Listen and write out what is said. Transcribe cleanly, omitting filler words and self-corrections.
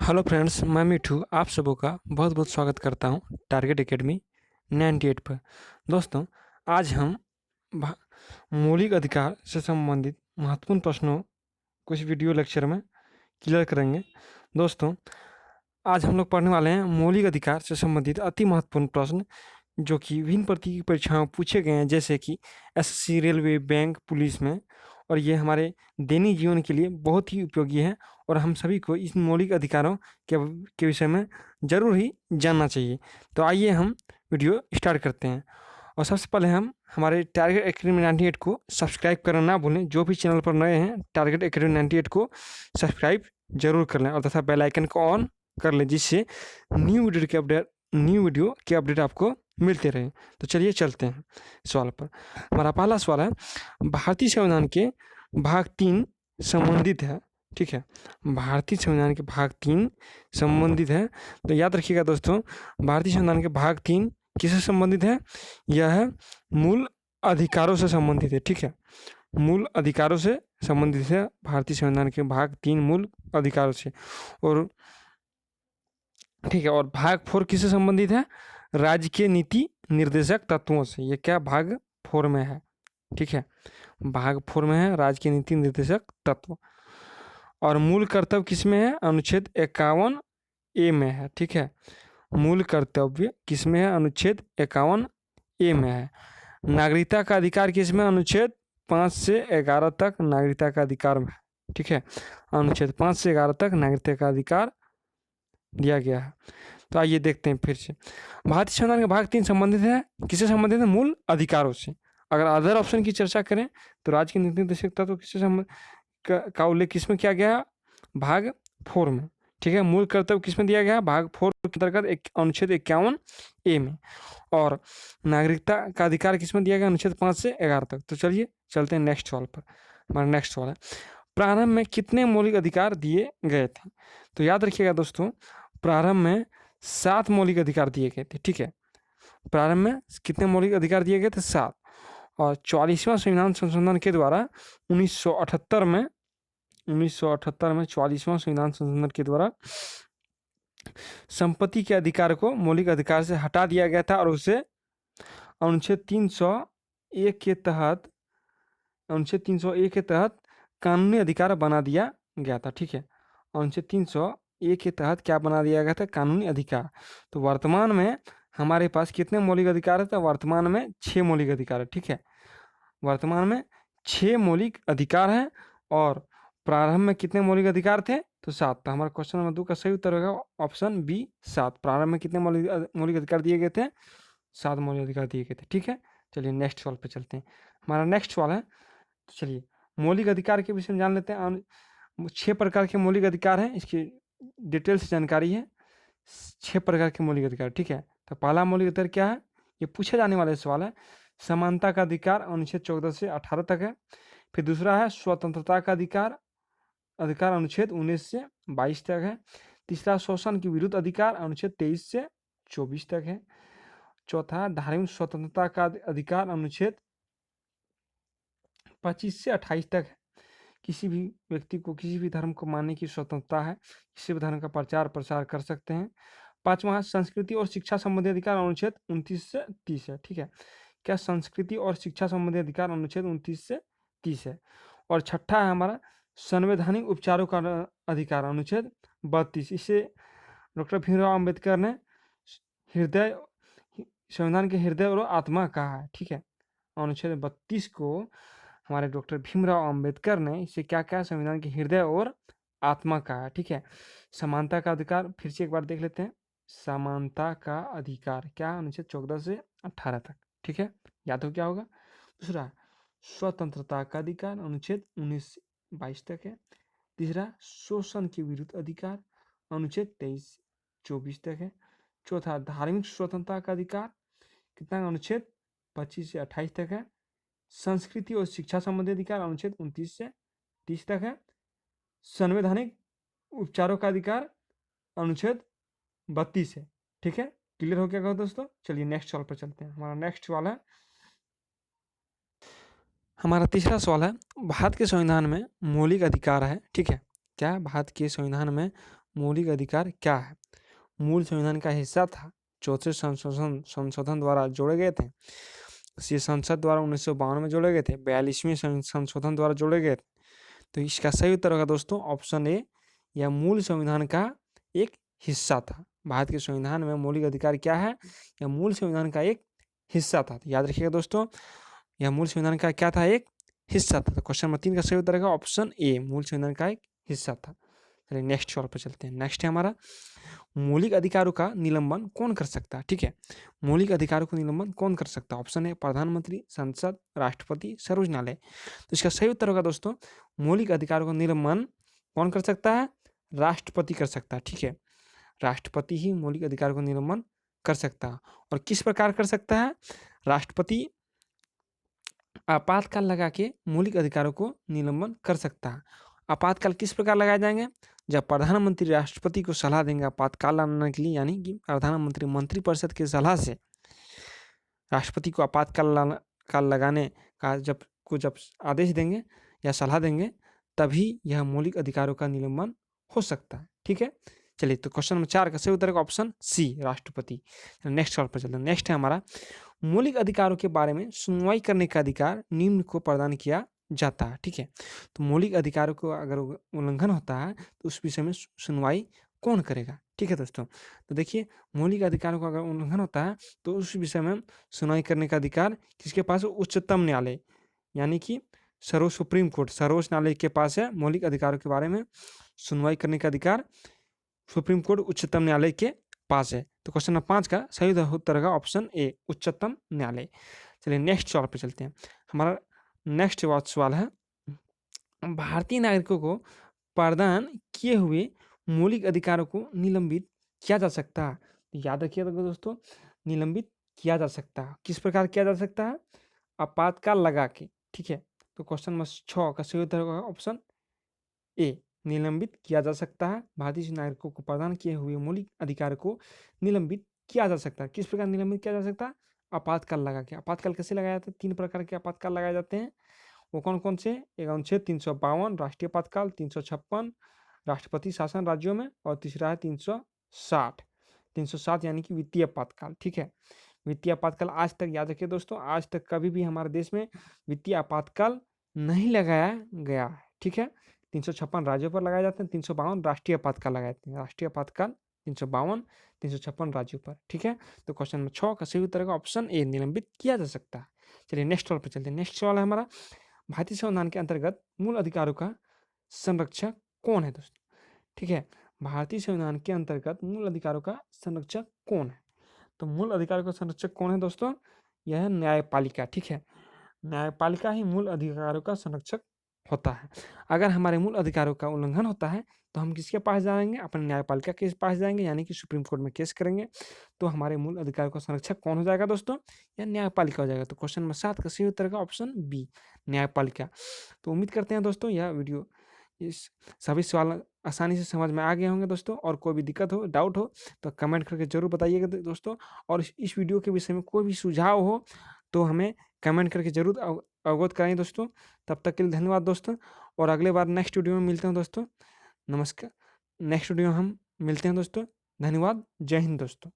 Hello friends, मैं मिठू आप सबों का बहुत बहुत स्वागत करता हूं टारगेट एकेडमी 98 पर। दोस्तों, आज हम भा- मौलिक अधिकार से संबंधित महत्वपूर्ण प्रश्नों को इस वीडियो लेक्चर में क्लियर करेंगे। दोस्तों, आज हम लोग पढ़ने वाले हैं मौलिक अधिकार से संबंधित अति महत्वपूर्ण प्रश्न जो कि विभिन्न प्रतियोगी परीक्षाओं में पूछे गए हैं, जैसे कि एसएससी, रेलवे, बैंक, पुलिस में। और ये हमारे दैनिक जीवन के लिए बहुत ही उपयोगी है और हम सभी को इस मौलिक अधिकारों के विषय में ज़रूर ही जानना चाहिए। तो आइए हम वीडियो स्टार्ट करते हैं। और सबसे पहले हम हमारे टारगेट एकेडमी 98 को सब्सक्राइब करना ना भूलें। जो भी चैनल पर नए हैं, टारगेट एकेडमी 98 को सब्सक्राइब जरूर कर लें और तथा बेल आइकन को ऑन कर लें, जिससे न्यू वीडियो के अपडेट आपको मिलते रहे। तो चलिए चलते हैं सवाल पर। हमारा पहला सवाल है, भारतीय संविधान के भाग 3 संबंधित है। ठीक है, भारतीय संविधान के भाग 3 संबंधित है। तो याद रखिएगा दोस्तों, भारतीय संविधान के भाग 3 किससे संबंधित है? यह है मूल अधिकारों से संबंधित है। ठीक है, मूल अधिकारों से संबंधित है भारतीय संविधान के भाग 3 मूल अधिकारों से। और ठीक है, और भाग 4 किससे संबंधित है? राज्य के नीति निर्देशक तत्वों से। ये क्या भाग 4 में है? ठीक है, भाग 4 में है राज्य के नीति निर्देशक तत्व। और मूल कर्तव्य किसमें है? अनुच्छेद 51 ए में है। ठीक है, मूल कर्तव्य किसमें है? अनुच्छेद 51 ए में है। नागरिकता का अधिकार किसमें? अनुच्छेद 5 से 11 तक नागरिकता का अधिकार में है। ठीक है, अनुच्छेद 5 से 11 तक नागरिकता का अधिकार दिया गया है। तो आइए देखते हैं फिर से। भारतीय संविधान का भाग 3 संबंधित है किससे संबंधित है? मूल अधिकारों से। अगर अदर ऑप्शन की चर्चा करें तो राज्य के नीति निर्देशक तत्व किससे संबंध का उल्लेख किसमें किया गया? भाग 4 में। ठीक है, मूल कर्तव्य किसमें दिया गया? भाग 4 के अंतर्गत अनुच्छेद 51 ए में। और नागरिकता का अधिकार किसमें दिया गया? अनुच्छेद 5 से 11 तक। तो चलिए चलते हैं नेक्स्ट सवाल पर। हमारा नेक्स्ट सवाल है, प्रारंभ में कितने मौलिक अधिकार दिए गए थे? तो याद रखिएगा दोस्तों, प्रारंभ में 7 मौलिक अधिकार दिए गए थे। ठीक है, प्रारंभ में कितने मौलिक अधिकार दिए गए थे? 7। और 44वां संविधान संशोधन के द्वारा 1978 में 44वां संविधान संशोधन के द्वारा संपत्ति के अधिकार को मौलिक अधिकार से हटा दिया गया था और उसे अनुच्छेद 301 के तहत कानूनी अधिकार बना दिया गया था। ठीक है, अनुच्छेद 301 के तहत क्या बना दिया गया था? कानूनी अधिकार। तो वर्तमान में हमारे पास कितने मौलिक अधिकार है? तो वर्तमान में 6 मौलिक अधिकार है। ठीक है, वर्तमान में 6 मौलिक अधिकार हैं। और प्रारंभ में कितने मौलिक अधिकार थे? तो 7। तो हमारा क्वेश्चन नंबर 2 का सही उत्तर होगा ऑप्शन बी 7। प्रारंभ में कितने मौलिक अधिकार दिए गए थे? 7 मौलिक अधिकार दिए गए थे। ठीक है, चलिए नेक्स्ट सवाल पे चलते हैं। हमारा नेक्स्ट सवाल है, तो चलिए मौलिक अधिकार के विषय में जान लेते हैं। 6 प्रकार के मौलिक अधिकार हैं, इसकी डिटेल से जानकारी है। 6 प्रकार के मौलिक अधिकार। ठीक है, तो पहला मौलिक अधिकार क्या है? ये पूछे जाने वाला सवाल है। समानता का अधिकार अनुच्छेद 14 से 18 तक है। फिर दूसरा है स्वतंत्रता का अधिकार अनुच्छेद 19 से 22 तक है। तीसरा शोषण के विरुद्ध अधिकार अनुच्छेद 23 से 24 तक है। चौथा धार्मिक स्वतंत्रता का अधिकार अनुच्छेद 25 से 28 तक है। किसी भी व्यक्ति को किसी भी धर्म को मानने की स्वतंत्रता है, किसी भी धर्म का प्रचार प्रसार कर सकते हैं। पांचवा संस्कृति और शिक्षा संबंधी अधिकार अनुच्छेद 29 से 30 है। ठीक है, क्या संस्कृति और शिक्षा संबंधी अधिकार अनुच्छेद 29 से 30 है। और छठा है हमारा संवैधानिक उपचारों का अधिकार अनुच्छेद 32। इसे डॉक्टर भीमराव अम्बेडकर ने हृदय संविधान के हृदय और आत्मा कहा है। ठीक है, अनुच्छेद 32 को हमारे डॉक्टर भीमराव अम्बेडकर ने इसे क्या कहा? संविधान के हृदय और आत्मा कहा है। ठीक है, समानता का अधिकार फिर से एक बार देख लेते हैं। समानता का अधिकार क्या? अनुच्छेद 14 से 18 तक। ठीक है, याद हो क्या होगा? दूसरा स्वतंत्रता का अधिकार अनुच्छेद 19 से 22 तक है। तीसरा शोषण के विरुद्ध अधिकार अनुच्छेद 23 से 24 तक है। चौथा धार्मिक स्वतंत्रता का अधिकार कितना? अनुच्छेद 25 से 28 तक है। संस्कृति और शिक्षा संबंधी अधिकार अनुच्छेद 29 से 30 तक है। संवैधानिक उपचारों का अधिकार अनुच्छेद 32 है। ठीक है, क्लियर हो गया दोस्तों? चलिए नेक्स्ट सवाल पर चलते हैं। हमारा नेक्स्ट सवाल है, हमारा तीसरा सवाल है, भारत के संविधान में मौलिक अधिकार है। ठीक है, क्या भारत के संविधान में मौलिक अधिकार क्या है? मूल संविधान का हिस्सा था। चौथे संशोधन द्वारा जोड़े गए थे। ये संसद द्वारा 1952 में जोड़े गए थे। 42वें संशोधन द्वारा जोड़े गए थे। तो इसका सही उत्तर होगा दोस्तों ऑप्शन ए, यह मूल संविधान का एक हिस्सा था। भारत के संविधान में मौलिक अधिकार क्या है? यह मूल संविधान का एक हिस्सा था। तो याद रखिएगा दोस्तों, यह मूल संविधान का क्या था? एक हिस्सा था। तो क्वेश्चन नंबर 3 का सही उत्तर होगा ऑप्शन ए, मूल संविधान का एक हिस्सा था। चलिए नेक्स्ट सवाल पर चलते हैं। नेक्स्ट है हमारा, मौलिक अधिकारों का निलंबन कौन कर सकता है? ठीक है, मौलिक अधिकारों का निलंबन कौन कर सकता है? ऑप्शन है प्रधानमंत्री, संसद, राष्ट्रपति, सर्वोच्च न्यायालय। तो इसका सही उत्तर होगा दोस्तों, मौलिक अधिकारों का निलंबन कौन कर सकता है? राष्ट्रपति कर सकता है। ठीक है, राष्ट्रपति ही मौलिक अधिकारों का निलंबन कर सकता है। और किस प्रकार कर सकता है? राष्ट्रपति आपातकाल लगा के मौलिक अधिकारों को निलंबन कर सकता है। आपातकाल किस प्रकार लगाए जाएंगे? जब प्रधानमंत्री राष्ट्रपति को सलाह देंगे आपातकाल लाने के लिए, यानी कि प्रधानमंत्री मंत्रिपरिषद की सलाह से राष्ट्रपति को आपातकाल लगाने का जब आदेश देंगे या सलाह देंगे, तभी यह मौलिक अधिकारों का निलंबन हो सकता है। ठीक है, चलिए तो क्वेश्चन नंबर 4 का सही उत्तर का ऑप्शन सी, राष्ट्रपति। नेक्स्ट सवाल पर चलते हैं। नेक्स्ट है हमारा, मौलिक अधिकारों के बारे में सुनवाई करने का अधिकार निम्न को प्रदान किया जाता है। ठीक है, तो मौलिक अधिकारों को अगर उल्लंघन होता है तो उस विषय में सुनवाई कौन करेगा? ठीक है दोस्तों, तो देखिए मौलिक अधिकारों का अगर उल्लंघन होता है तो उस विषय में सुनवाई करने का अधिकार किसके पास है? उच्चतम न्यायालय, यानी कि सुप्रीम कोर्ट, सर्वोच्च न्यायालय के पास है मौलिक अधिकारों के बारे में सुनवाई करने का अधिकार। सुप्रीम कोर्ट, उच्चतम न्यायालय के पास है। तो क्वेश्चन नंबर 5 का सही उत्तर होगा ऑप्शन ए, उच्चतम न्यायालय। चलिए नेक्स्ट सवाल पे चलते हैं। हमारा नेक्स्ट सवाल है, भारतीय नागरिकों को प्रदान किए हुए मौलिक अधिकारों को निलंबित किया जा सकता है। तो याद रखिएगा दोस्तों, निलंबित किया जा सकता है। किस प्रकार किया जा सकता है? आपातकाल लगा के। ठीक है, तो क्वेश्चन नंबर 6 का सही उत्तर होगा ऑप्शन ए, निलंबित किया जा सकता है। भारतीय नागरिकों को प्रदान किए हुए मौलिक अधिकार को निलंबित किया जा सकता है। किस प्रकार निलंबित किया जा सकता है? आपातकाल लगा के। आपातकाल कैसे लगाया जाता है? 3 प्रकार के आपातकाल लगाए जाते हैं। वो कौन कौन से? एक अनुच्छेद 352 राष्ट्रीय आपातकाल, 356 राष्ट्रपति शासन राज्यों में, और तीसरा है 360। 360 यानी कि वित्तीय आपातकाल। ठीक है, वित्तीय आपातकाल आज तक याद रखिए दोस्तों, आज तक कभी भी हमारे देश में वित्तीय आपातकाल नहीं लगाया गया है। ठीक है, 356 राज्यों पर लगाए जाते हैं, 352 राष्ट्रीय आपातकाल लगाए जाते हैं। राष्ट्रीय आपातकाल 352, 356 राज्यों पर। ठीक है, तो क्वेश्चन नंबर 6 का सही उत्तर का ऑप्शन ए, निलंबित किया जा सकता है। चलिए नेक्स्ट सवाल पर चलते हैं। नेक्स्ट सवाल है हमारा, भारतीय संविधान के अंतर्गत मूल अधिकारों का संरक्षक कौन है दोस्तों? ठीक है, भारतीय संविधान के अंतर्गत मूल अधिकारों का संरक्षक कौन है? तो मूल अधिकारों का संरक्षक कौन है दोस्तों? यह है न्यायपालिका। ठीक है, न्यायपालिका ही मूल अधिकारों का संरक्षक होता है। अगर हमारे मूल अधिकारों का उल्लंघन होता है तो हम किसके पास जाएंगे? अपने न्यायपालिका के पास जाएंगे, यानी कि सुप्रीम कोर्ट में केस करेंगे। तो हमारे मूल अधिकारों का संरक्षक कौन हो जाएगा दोस्तों? यह न्यायपालिका हो जाएगा। तो क्वेश्चन नंबर 7 का सही उत्तर का ऑप्शन बी, न्यायपालिका। तो उम्मीद करते हैं दोस्तों यह वीडियो, इस सभी सवाल आसानी से समझ में आ गए होंगे दोस्तों। और कोई भी दिक्कत हो, डाउट हो तो कमेंट करके जरूर बताइएगा दोस्तों। और इस वीडियो के विषय में कोई भी सुझाव हो तो हमें कमेंट करके जरूर अवगत कराएं दोस्तों। तब तक के लिए धन्यवाद दोस्तों, और अगले बार नेक्स्ट वीडियो में मिलते हैं दोस्तों। नमस्कार, नेक्स्ट वीडियो में हम मिलते हैं दोस्तों। धन्यवाद, जय हिंद दोस्तों।